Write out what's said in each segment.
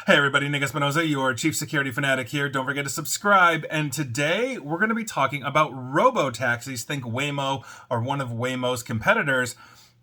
Hey everybody, Nick Espinoza, your chief security fanatic here. Don't forget to subscribe. And today we're going to be talking about Robotaxis. Think Waymo or one of Waymo's competitors.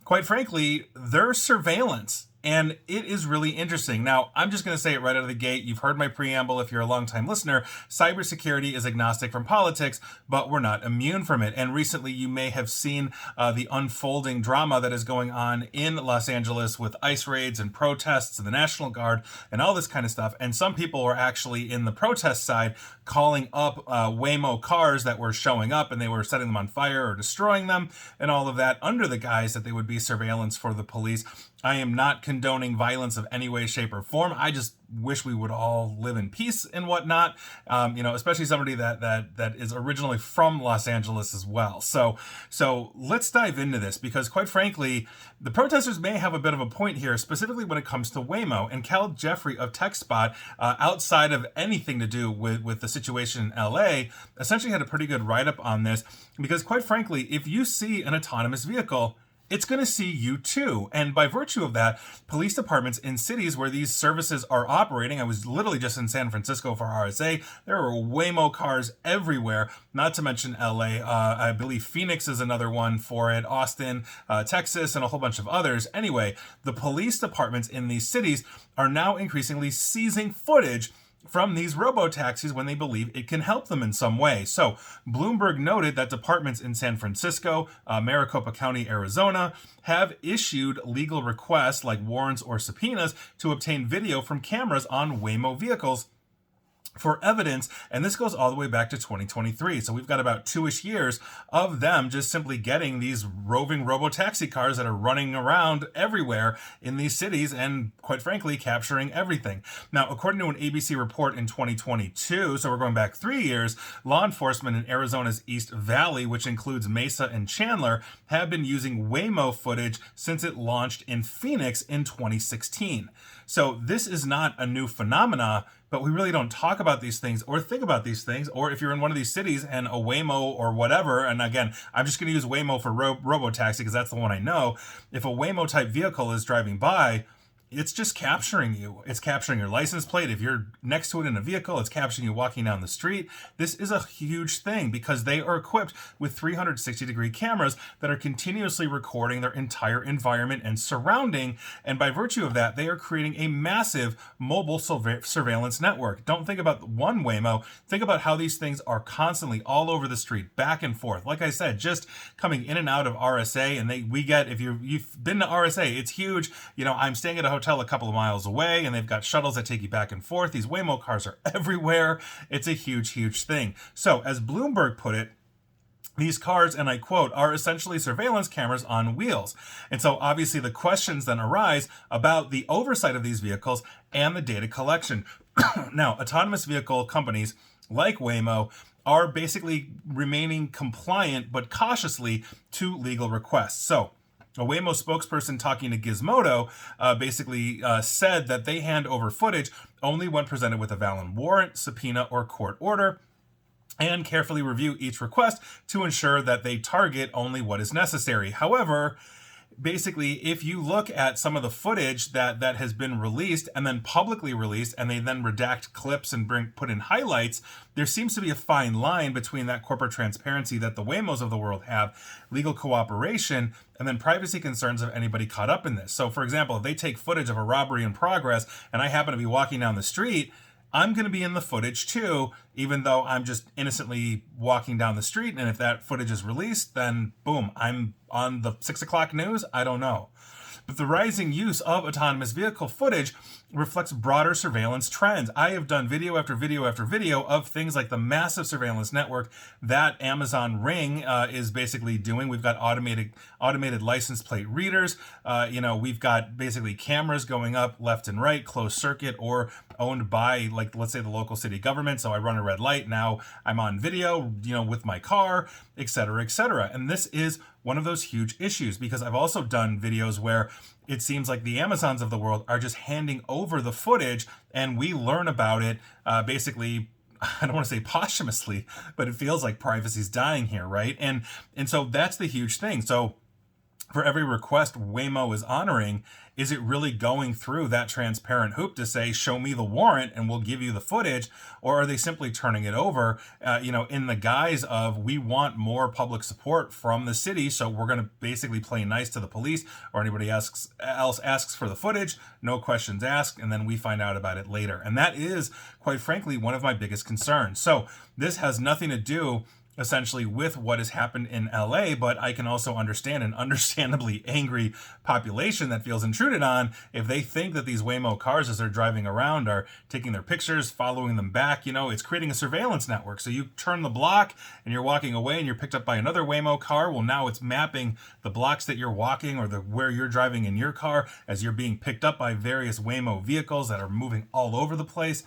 Quite frankly, their surveillance. And it is really interesting. Now, I'm just going to say it right out of the gate. You've heard my preamble if you're a longtime listener. Cybersecurity is agnostic from politics, but we're not immune from it. And recently, you may have seen the unfolding drama that is going on in Los Angeles with ICE raids and protests and the National Guard and all this kind of stuff. And some people were actually in the protest side calling up Waymo cars that were showing up, and they were setting them on fire or destroying them and all of that under the guise that they would be surveillance for the police. I am not condoning violence of any way, shape, or form. I just wish we would all live in peace and whatnot. Especially somebody that is originally from Los Angeles as well. So let's dive into this because, quite frankly, the protesters may have a bit of a point here, specifically when it comes to Waymo. And Cal Jeffrey of TechSpot, outside of anything to do with the situation in LA, essentially had a pretty good write-up on this because, quite frankly, if you see an autonomous vehicle, it's going to see you too. And by virtue of that, police departments in cities where these services are operating, I was literally just in San Francisco for RSA, there were Waymo cars everywhere, not to mention LA. I believe Phoenix is another one for it, Austin, Texas, and a whole bunch of others. Anyway, the police departments in these cities are now increasingly seizing footage from these robo-taxis when they believe it can help them in some way. So Bloomberg noted that departments in San Francisco, Maricopa County, Arizona, have issued legal requests like warrants or subpoenas to obtain video from cameras on Waymo vehicles for evidence, and this goes all the way back to 2023. So we've got about 2-ish years of them just simply getting these roving robo-taxi cars that are running around everywhere in these cities and, quite frankly, capturing everything. Now, according to an ABC report in 2022, so we're going back 3 years, law enforcement in Arizona's East Valley, which includes Mesa and Chandler, have been using Waymo footage since it launched in Phoenix in 2016. So this is not a new phenomena, but we really don't talk about these things or think about these things. Or if you're in one of these cities and a Waymo or whatever, and again, I'm just going to use Waymo for Robotaxi because that's the one I know. If a Waymo type vehicle is driving by, it's just capturing you. It's capturing your license plate. If you're next to it in a vehicle, it's capturing you walking down the street. This is a huge thing because they are equipped with 360-degree cameras that are continuously recording their entire environment and surrounding. And by virtue of that, they are creating a massive mobile surveillance network. Don't think about one Waymo. Think about how these things are constantly all over the street, back and forth. Like I said, just coming in and out of RSA. And if you've been to RSA, it's huge. I'm staying at a hotel a couple of miles away, and they've got shuttles that take you back and forth. These Waymo cars are everywhere. It's a huge thing. So, as Bloomberg put it, these cars, and I quote, are essentially surveillance cameras on wheels. And so obviously the questions then arise about the oversight of these vehicles and the data collection. Now, autonomous vehicle companies like Waymo are basically remaining compliant, but cautiously, to legal requests. So, a Waymo spokesperson talking to Gizmodo basically said that they hand over footage only when presented with a valid warrant, subpoena, or court order, and carefully review each request to ensure that they target only what is necessary. However, basically, if you look at some of the footage that has been released and then publicly released, and they then redact clips and put in highlights, there seems to be a fine line between that corporate transparency that the Waymos of the world have, legal cooperation, and then privacy concerns of anybody caught up in this. So, for example, if they take footage of a robbery in progress and I happen to be walking down the street, I'm going to be in the footage too, even though I'm just innocently walking down the street. And if that footage is released, then boom, I'm on the 6 o'clock news. I don't know. But the rising use of autonomous vehicle footage reflects broader surveillance trends. I have done video after video after video of things like the massive surveillance network that Amazon Ring is basically doing. We've got automated license plate readers. We've got basically cameras going up left and right, closed circuit, or owned by, like, let's say the local city government. So I run a red light. Now I'm on video, with my car, et cetera, et cetera. And this is one of those huge issues because I've also done videos where it seems like the Amazons of the world are just handing over the footage and we learn about it basically, I don't want to say posthumously, but it feels like privacy's dying here, right? And so that's the huge thing. So for every request Waymo is honoring, is it really going through that transparent hoop to say, show me the warrant and we'll give you the footage? Or are they simply turning it over, in the guise of, we want more public support from the city, so we're going to basically play nice to the police, or anybody else asks for the footage, no questions asked, and then we find out about it later. And that is, quite frankly, one of my biggest concerns. So this has nothing to do essentially with what has happened in LA, but I can also understand an understandably angry population that feels intruded on if they think that these Waymo cars, as they're driving around, are taking their pictures, following them back. It's creating a surveillance network. So you turn the block and you're walking away and you're picked up by another Waymo car. Well, now it's mapping the blocks that you're walking, or where you're driving in your car, as you're being picked up by various Waymo vehicles that are moving all over the place.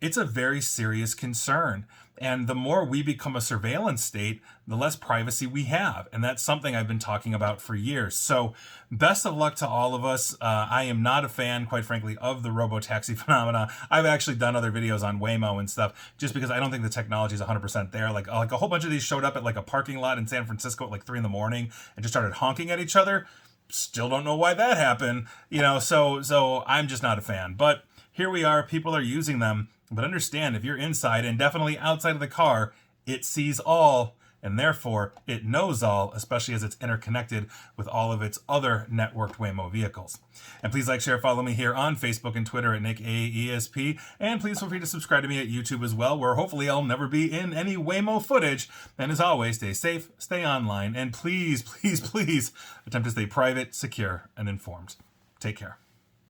It's a very serious concern. And the more we become a surveillance state, the less privacy we have. And that's something I've been talking about for years. So best of luck to all of us. I am not a fan, quite frankly, of the Robotaxi phenomena. I've actually done other videos on Waymo and stuff, just because I don't think the technology is 100% there. Like a whole bunch of these showed up at like a parking lot in San Francisco at like 3 a.m. and just started honking at each other. Still don't know why that happened. So I'm just not a fan. But here we are, people are using them. But understand, if you're inside and definitely outside of the car, it sees all, and therefore it knows all, especially as it's interconnected with all of its other networked Waymo vehicles. And please like, share, follow me here on Facebook and Twitter at NickAESP. And please feel free to subscribe to me at YouTube as well, where hopefully I'll never be in any Waymo footage. And as always, stay safe, stay online, and please, please, please attempt to stay private, secure, and informed. Take care.